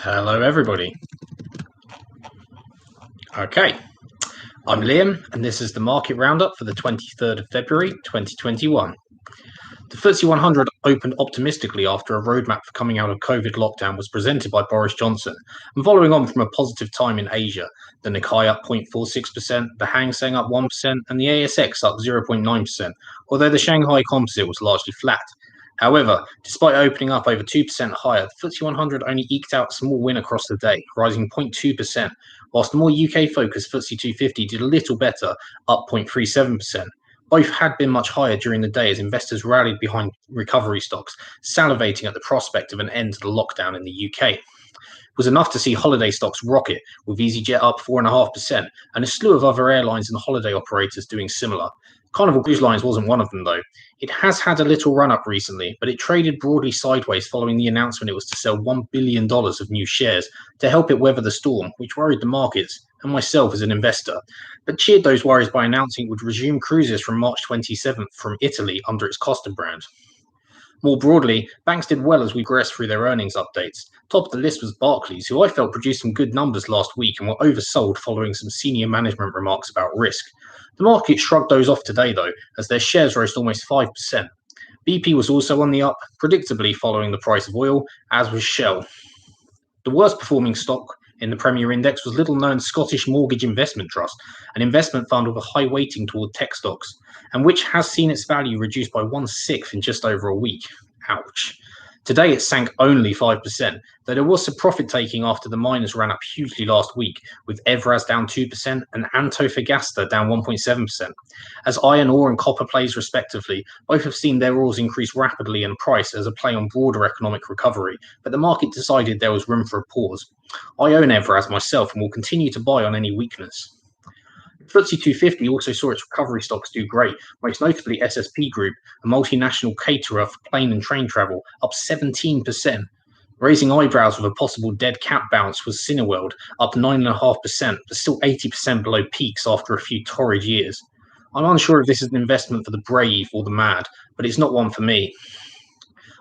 Hello everybody. Okay, I'm Liam and this is the market roundup for the 23rd of February 2021. The Ftse 100 opened optimistically after a roadmap for coming out of COVID lockdown was presented by Boris Johnson, and following on from a positive time in Asia, the Nikkei up 0.46%, the Hang Seng up 1%, and the ASX up 0.9%, although the Shanghai Composite was largely flat. However, despite opening up over 2% higher, the Ftse 100 only eked out a small win across the day, rising 0.2%, whilst the more UK-focused Ftse 250 did a little better, up 0.37%. Both had been much higher during the day as investors rallied behind recovery stocks, salivating at the prospect of an end to the lockdown in the UK. It was enough to see holiday stocks rocket, with Easyjet up 4.5%, and a slew of other airlines and holiday operators doing similar. Carnival Cruise Lines wasn't one of them, though. It has had a little run-up recently, but it traded broadly sideways following the announcement it was to sell $1 billion of new shares to help it weather the storm, which worried the markets and myself as an investor, but cheered those worries by announcing it would resume cruises from March 27th from Italy under its Costa brand. More broadly, banks did well as we progressed through their earnings updates. Top of the list was Barclays, who I felt produced some good numbers last week and were oversold following some senior management remarks about risk. The market shrugged those off today, though, as their shares rose almost 5%. BP was also on the up, predictably following the price of oil, as was Shell. The worst performing stock in the Premier Index was little-known Scottish Mortgage Investment Trust, an investment fund with a high weighting toward tech stocks, and which has seen its value reduced by 1/6 in just over a week. Ouch. Today it sank only 5%, though there was some profit-taking after the miners ran up hugely last week, with Evraz down 2% and Antofagasta down 1.7%. As iron ore and copper plays respectively, both have seen their ores increase rapidly in price as a play on broader economic recovery, but the market decided there was room for a pause. I own Evraz myself and will continue to buy on any weakness. Ftse 250 also saw its recovery stocks do great, most notably SSP Group, a multinational caterer for plane and train travel, up 17%. Raising eyebrows with a possible dead cat bounce was Cineworld, up 9.5%, but still 80% below peaks after a few torrid years. I'm unsure if this is an investment for the brave or the mad, but it's not one for me.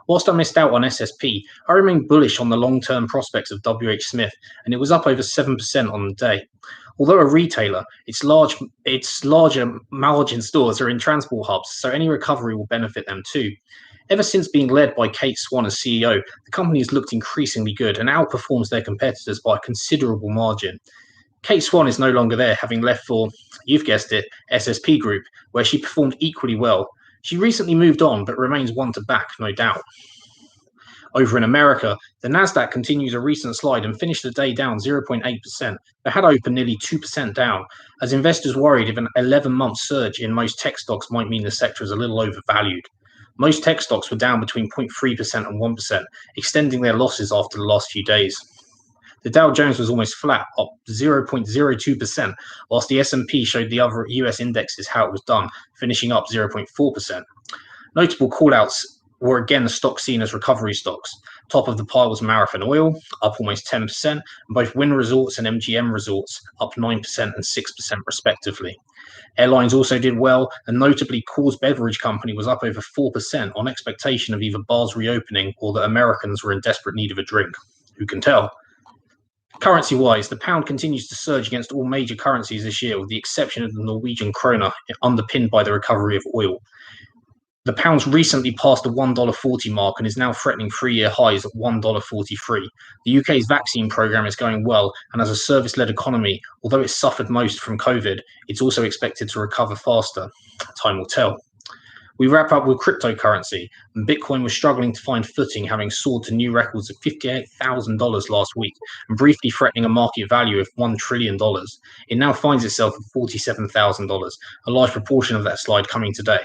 Whilst I missed out on SSP, I remain bullish on the long-term prospects of WH Smith, and it was up over 7% on the day. Although a retailer, its larger margin stores are in transport hubs, so any recovery will benefit them too. Ever since being led by Kate Swan as CEO, the company has looked increasingly good and outperforms their competitors by a considerable margin. Kate Swan is no longer there, having left for, you've guessed it, SSP Group, where she performed equally well. She recently moved on, but remains one to back, no doubt. Over in America, the Nasdaq continues a recent slide and finished the day down 0.8%, but had opened nearly 2% down, as investors worried if an 11-month surge in most tech stocks might mean the sector is a little overvalued. Most tech stocks were down between 0.3% and 1%, extending their losses after the last few days. The Dow Jones was almost flat, up 0.02%, whilst the S&P showed the other US indexes how it was done, finishing up 0.4%. Notable callouts were again the stocks seen as recovery stocks. Top of the pile was Marathon Oil, up almost 10%, and both Wynn Resorts and MGM Resorts up 9% and 6% respectively. Airlines also did well, and notably COORS Beverage Company was up over 4% on expectation of either bars reopening or that Americans were in desperate need of a drink. Who can tell? Currency-wise, the pound continues to surge against all major currencies this year, with the exception of the Norwegian krona, underpinned by the recovery of oil. The pound's recently passed the $1.40 mark and is now threatening 3-year highs at $1.43. The UK's vaccine programme is going well, and as a service-led economy, although it's suffered most from COVID, it's also expected to recover faster. Time will tell. We wrap up with cryptocurrency, and Bitcoin was struggling to find footing, having soared to new records of $58,000 last week, and briefly threatening a market value of $1 trillion. It now finds itself at $47,000, a large proportion of that slide coming today.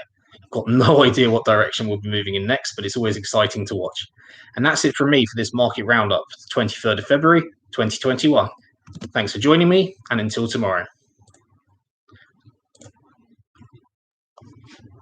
Got no idea what direction we'll be moving in next, but it's always exciting to watch. And that's it from me for this market roundup for the 23rd of February, 2021. Thanks for joining me, and until tomorrow.